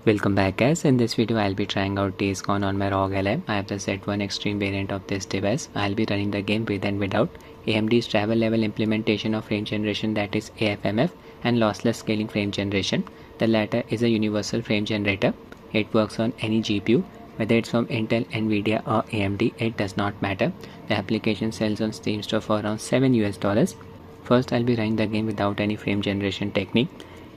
Welcome back guys. In this video I'll be trying out JSAUX on my ROG LM. I have the Z1 Extreme variant of this device. I'll be running the game with and without AMD's travel level implementation of frame generation, that is AFMF, and lossless scaling frame generation. The latter is a universal frame generator. It works on any GPU, whether it's from Intel, Nvidia or AMD, it does not matter. The application sells on Steam store for around $7 US. First I'll be running the game without any frame generation technique.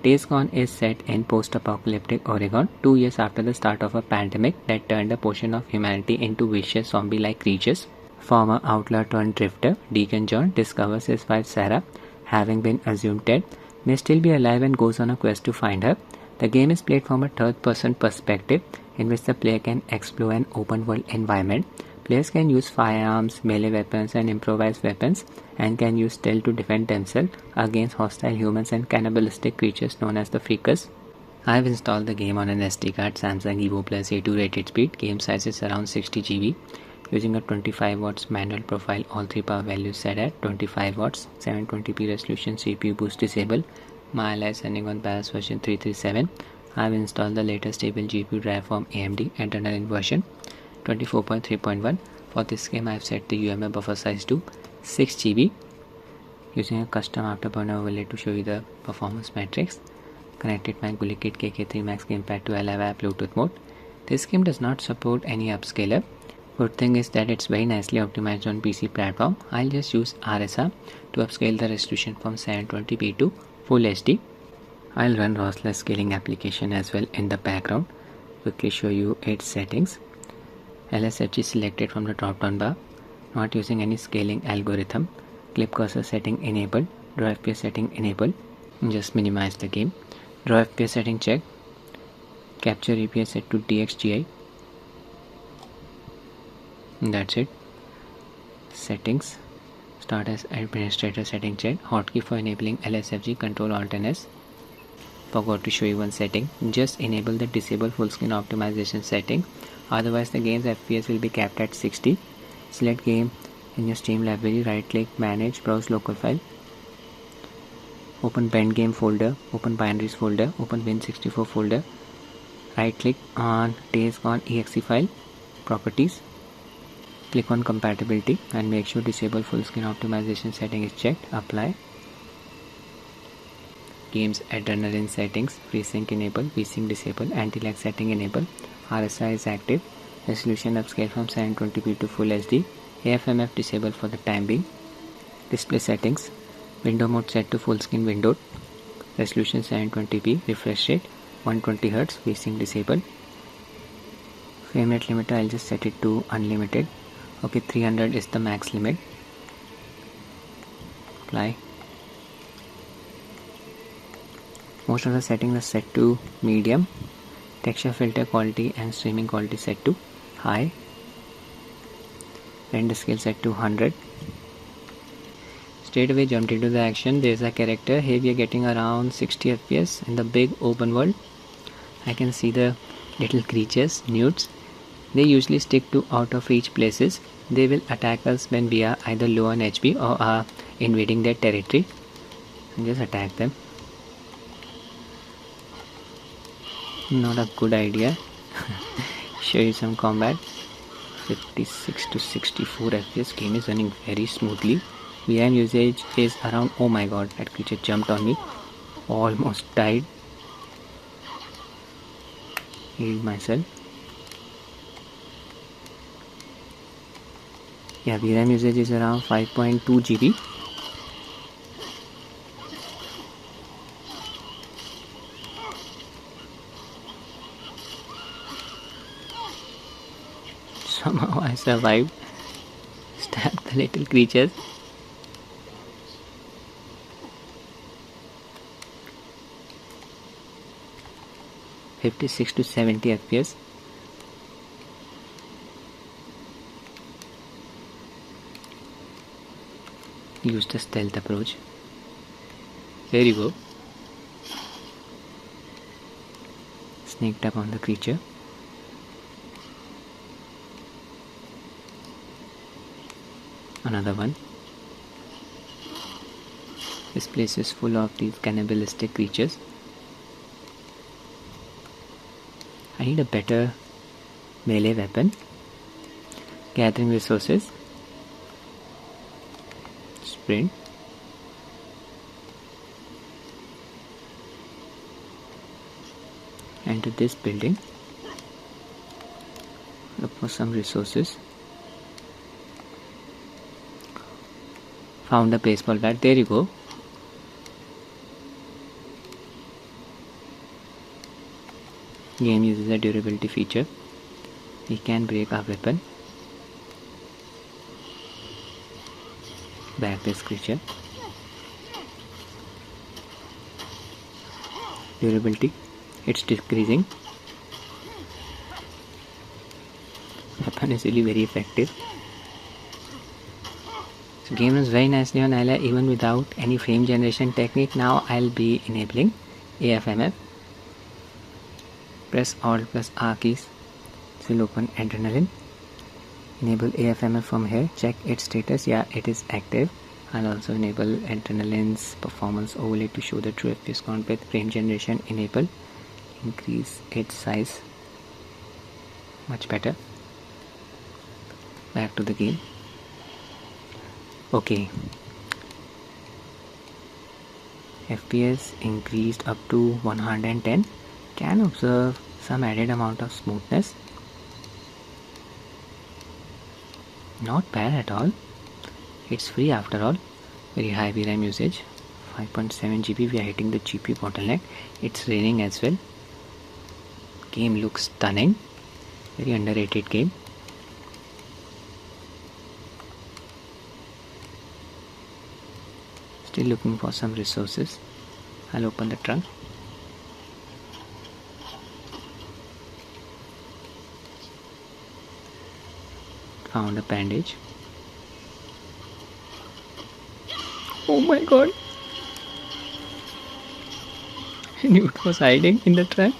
JSAUX is set in post-apocalyptic Oregon, 2 years after the start of a pandemic that turned a portion of humanity into vicious zombie-like creatures. Former outlaw turned drifter, Deacon John, discovers his wife Sarah, having been assumed dead, may still be alive and goes on a quest to find her. The game is played from a third-person perspective in which the player can explore an open-world environment. Players can use firearms, melee weapons and improvised weapons, and can use stealth to defend themselves against hostile humans and cannibalistic creatures known as the Freakers. I have installed the game on an SD card, Samsung Evo Plus A2 rated speed. Game size is around 60 GB. Using a 25 watts manual profile, all 3 power values set at 25 watts, 720p resolution, CPU boost disabled. My ally is running on BIOS version 337. I have installed the latest stable GPU driver from AMD Adrenalin version 24.3.1. For this game I have set the UMA buffer size to 6 GB using a custom Afterburner overlay to show you the performance metrics. Connected my GuliKit KK3 Max gamepad to LiveWire Bluetooth mode. This game does not support any upscaler. Good thing is that it's very nicely optimized on PC platform. I'll just use RSR to upscale the resolution from 720p to Full HD. I'll run lossless scaling application as well in the background. Quickly show you its settings. LSFG selected from the drop down bar. Not using any scaling algorithm. Clip cursor setting enabled. Draw FPS setting enabled. Just minimize the game. Draw FPS setting checked. Capture EPS set to DXGI. That's it. Settings. Start as administrator setting checked. Hotkey for enabling LSFG, Control Alt and S. Forgot to show you one setting. Just enable the disable full screen optimization setting. Otherwise the game's FPS will be capped at 60. Select game in your Steam library, right click, manage, browse local file. Open bend game folder, open binaries folder, open Win64 folder. Right click on JSAUX exe file, properties. Click on compatibility and make sure disable full screen optimization setting is checked. Apply. Game's Adrenalin settings, FreeSync enable, VSync disable, anti-lag setting enable, RSI is active, resolution upscale from 720p to Full HD, AFMF disable for the time being. Display settings, window mode set to full screen windowed, resolution 720p, refresh rate 120Hz, VSync disable. Frame rate limiter, I'll just set it to unlimited. Okay, 300 is the max limit. Apply. Most of the settings are set to medium. Texture filter quality and streaming quality set to high. Render scale set to 100. Straight away jumped into the action. There is a character. Here we are getting around 60 FPS in the big open world. I can see the little creatures, newts. They usually stick to out of reach places. They will attack us when we are either low on HP or are invading their territory. And just attack them. Not a good idea. Show you some combat. 56 to 64 FPS. Game is running very smoothly. VRAM usage is around, oh my god, that creature jumped on me. Almost died. Healed myself. Yeah, VRAM usage is around 5.2 GB. Somehow I survived. Stabbed the little creatures. (56 to 70 FPS). Use the stealth approach. There you go. Sneaked up on the creature. Another one. This place is full of these cannibalistic creatures. I need a better melee weapon. Gathering resources. Sprint. Enter this building. Look for some resources. Found a baseball bat. There you go. Game uses a durability feature. We can break our weapon. Back this creature. Durability. It's decreasing. Weapon is really very effective. So game runs very nicely on Ally even without any frame generation technique. Now I'll be enabling AFMF. Press Alt plus R keys. This will open Adrenalin. Enable AFMF from here. Check its status. Yeah, it is active. I'll also enable Adrenalin's performance overlay to show the true FPS count with frame generation enabled. Increase its size. Much better. Back to the game. Okay. FPS increased up to 110. Can observe some added amount of smoothness. Not bad at all. It's free after all. Very high VRAM usage. 5.7 GB. We are hitting the GPU bottleneck. It's raining as well. Game looks stunning. Very underrated game. Still looking for some resources. I'll open the trunk. Found a bandage. Oh my god. I knew it was hiding in the trunk.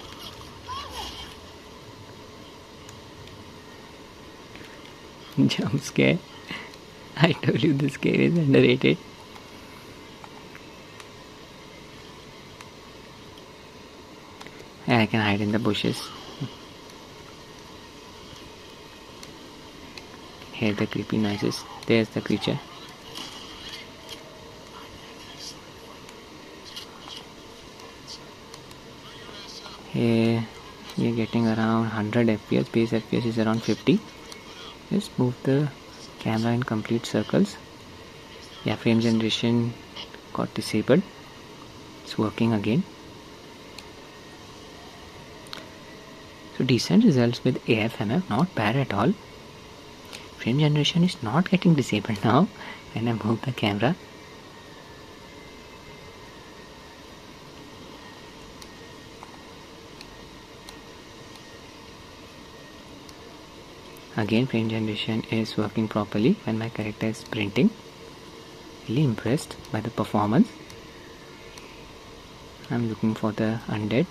Jump scare. I told you this game is underrated. I can hide in the bushes. Hear the creepy noises. There's the creature. Here we are getting around 100 FPS. Base FPS is around 50. Just move the camera in complete circles. Yeah, frame generation got disabled. It's working again. So decent results with AFMF, not bad at all. Frame generation is not getting disabled now when I move the camera. Again, frame generation is working properly when my character is sprinting. Really impressed by the performance. I'm looking for the undead.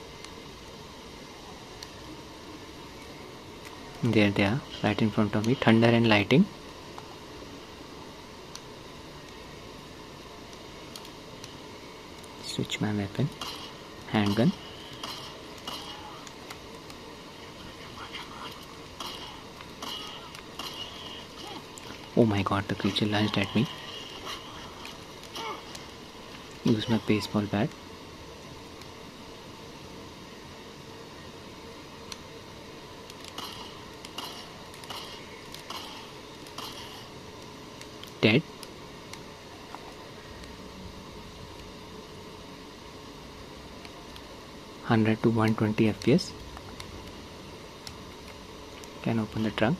There they are, right in front of me. Thunder and lighting. Switch my weapon. Handgun. Oh my god, the creature lunged at me. Use my baseball bat. Dead. (100 to 120 FPS). Can open the trunk.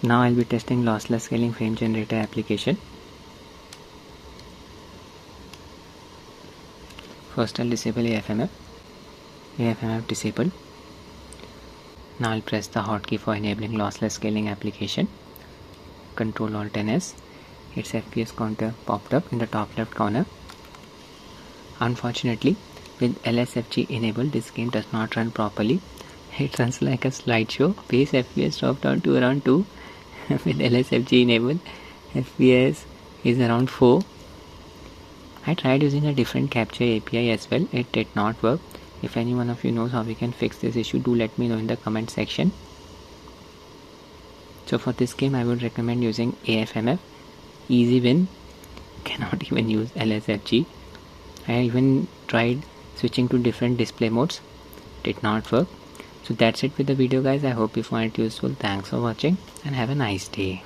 Now I'll be testing lossless scaling frame generator application. First I'll disable AFMF. AFMF disabled. Now I'll press the hotkey for enabling lossless scaling application. Control Alt and S. Its FPS counter popped up in the top left corner. Unfortunately, with LSFG enabled, this game does not run properly. It runs like a slideshow. Base FPS dropped down to around 2. With LSFG enabled, FPS is around 4. I tried using a different capture API as well, it did not work. If any one of you knows how we can fix this issue, do let me know in the comment section. So for this game I would recommend using AFMF, easy win, cannot even use LSFG. I even tried switching to different display modes, did not work. So that's it with the video guys. I hope you find it useful. Thanks for watching and have a nice day.